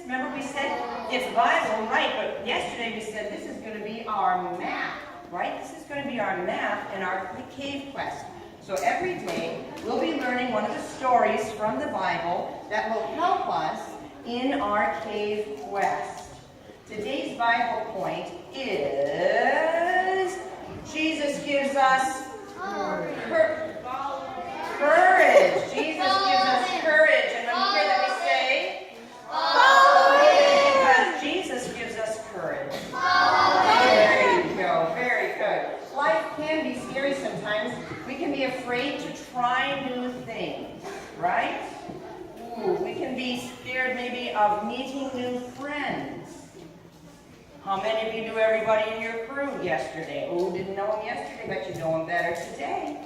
Remember we said it's Bible, right, but yesterday we said this is going to be our map, right? This is going to be our map and our cave quest. So every day we'll be learning one of the stories from the Bible that will help us in our cave quest. Today's Bible point is Jesus gives us courage. Jesus gives us courage. And when you hear that we say, follow him, because Jesus gives us courage. There you go. Very good. Life can be scary sometimes. We can be afraid to try new things, right? We can be scared maybe of meeting new friends. How many of you knew everybody in your crew yesterday? Oh, didn't know them yesterday, but you know them better today.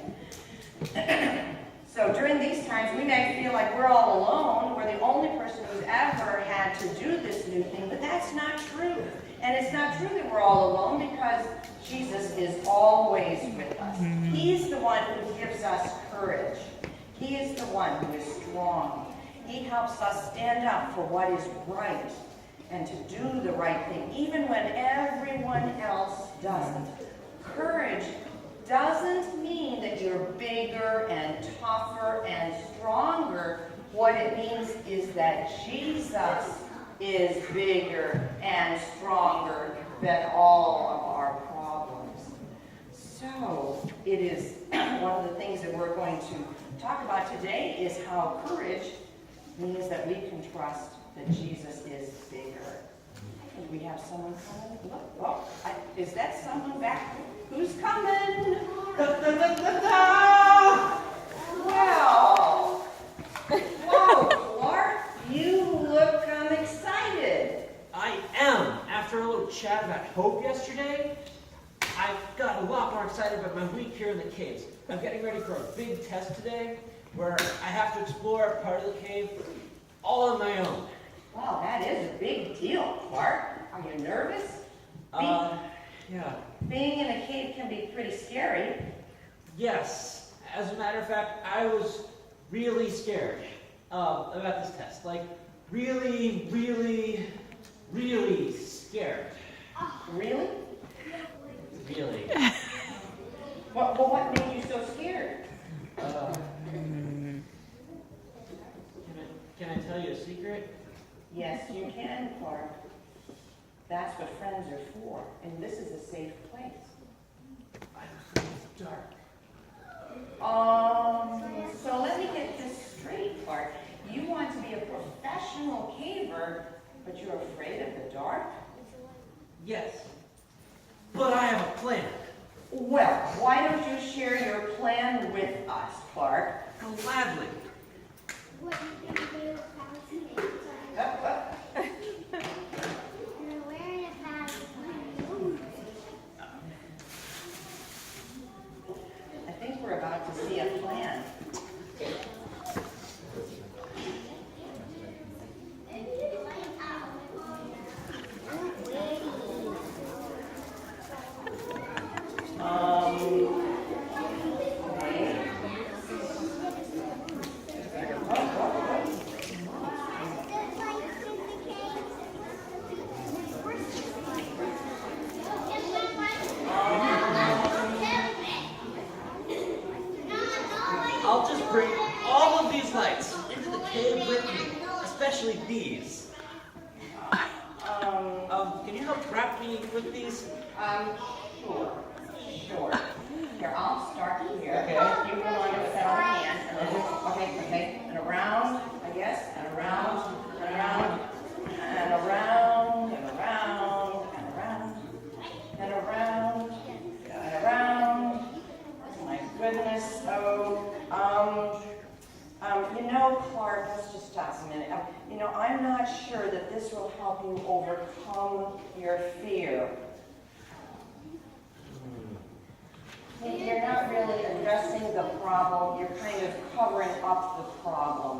So during these times, we may feel like we're all alone. We're the only person who's ever had to do this new thing, but that's not true. And it's not true that we're all alone because Jesus is always with us. He's the one who gives us courage. He is the one who is strong. He helps us stand up for what is right and to do the right thing, even when everyone else doesn't. Courage doesn't mean that you're bigger and tougher and stronger. What it means is that Jesus is bigger and stronger than all of our problems. So it is one of the things that we're going to talk about today is how courage means that we can trust that Jesus is bigger. Do we have someone coming? Look, oh, is that someone back? Who's coming? Da, da, da, da, da. Wow. Wow, Clark, you look excited. I am. After a little chat about hope yesterday, I got a lot more excited about my week here in the caves. I'm getting ready for a big test today where I have to explore part of the cave all on my own. Wow, that is a big deal, Clark. Are you nervous? Yeah. Being in a cave can be pretty scary. Yes. As a matter of fact, I was really scared about this test. Like, really, really, really scared. Really? Really. What made you so scared? Can I tell you a secret? Yes, you can, Clark. That's what friends are for, and this is a safe place. It's dark. So let me get this straight, Clark. You want to be a professional caver, but you're afraid of the dark? Yes. But I have a plan. Well, why don't you share your plan with us, Clark? Gladly. What are you going to do with You're wearing a palette. I think we're about to see a plan. I'll just bring all of these lights into the cave with me, especially these. Can you help wrap me with these? Sure. Here, I'll start here. Okay. You go on with that on the hand. Okay. And around, I guess, and around, and around, and around, and around, and around, and around, and around. My goodness. Clark, let's just stop a minute. I'm not sure that this will help you overcome your fear. You're not really addressing the problem. You're kind of covering up the problem.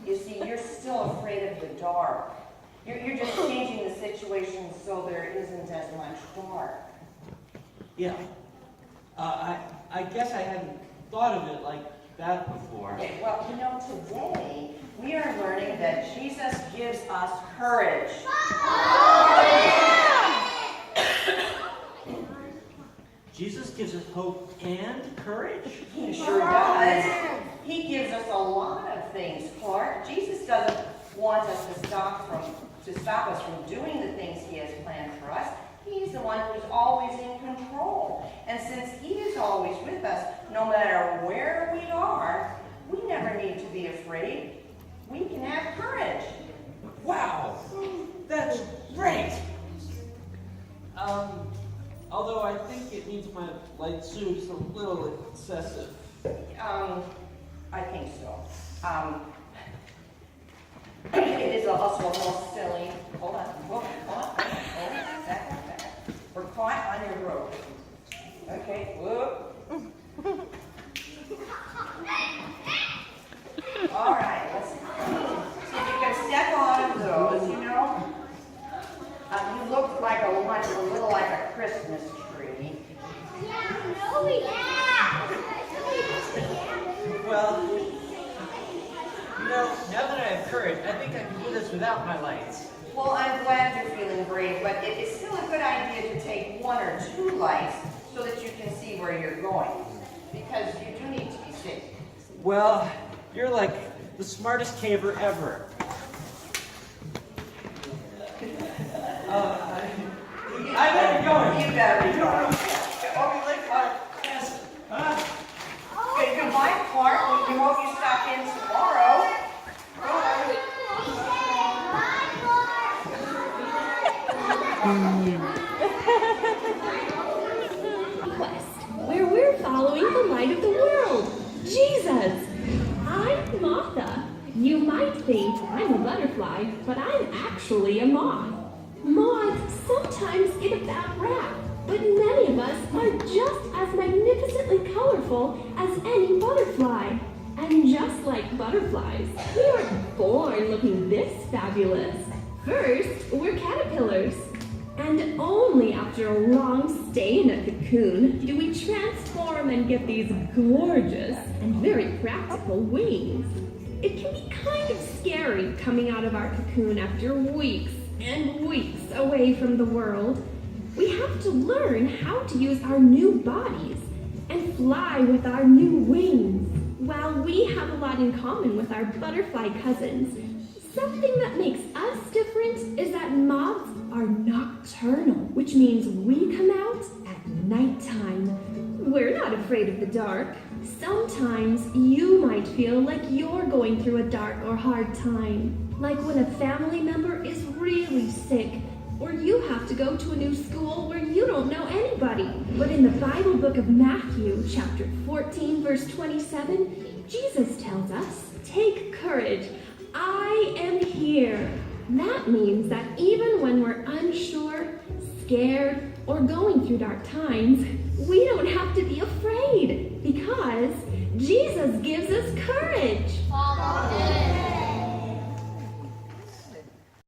You see, you're still afraid of the dark. You're just changing the situation so there isn't as much dark. Yeah. I guess I hadn't thought of it like that before. Okay, well, today we are learning that Jesus gives us courage. Jesus gives us hope and courage? He sure does. He gives us a lot of things, Clark. Jesus doesn't want us to stop us from doing the things he has planned for us. He's the one who's always in control. And since he is always with us, no matter where we are, we never need to be afraid. We can have courage. Wow, that's great. Although I think it means my light suit's a little excessive. I think so. It is also a little silly. Hold on. Back. We're caught on your rope. Okay. Whoop. All right. Let's see if you can step on those. You look like a little like a Christmas tree. Well, now that I have courage, I think I can do this without my lights. Well, I'm glad you're feeling brave, but it is still a good idea to take 1 or 2 lights so that you can see where you're going, because you do need to be safe. Well, you're like the smartest caver ever. I better be going. You better be going. I'll be late for class. Okay, goodbye, Clark. We hope you stop in tomorrow. Quest, where we're following the light of the world, Jesus. I'm Martha. You might think I'm a butterfly, but I'm actually a moth. Moths sometimes get a bad rap, but many of us are just as magnificently colorful as any butterfly. And just like butterflies, we aren't born looking this fabulous. First, we're caterpillars. And only after a long stay in a cocoon do we transform and get these gorgeous and very practical wings. It can be kind of scary coming out of our cocoon after weeks and weeks away from the world. We have to learn how to use our new bodies and fly with our new wings. While we have a lot in common with our butterfly cousins, something that makes us different is that moths are nocturnal, which means we come out at nighttime. We're not afraid of the dark. Sometimes you might feel like you're going through a dark or hard time, like when a family member is really sick, or you have to go to a new school where you don't know anybody. But in the Bible book of Matthew, chapter 14, verse 27, Jesus tells us, "Take courage, I am here." That means that even when we're unsure, scared, or going through dark times, we don't have to be afraid, because Jesus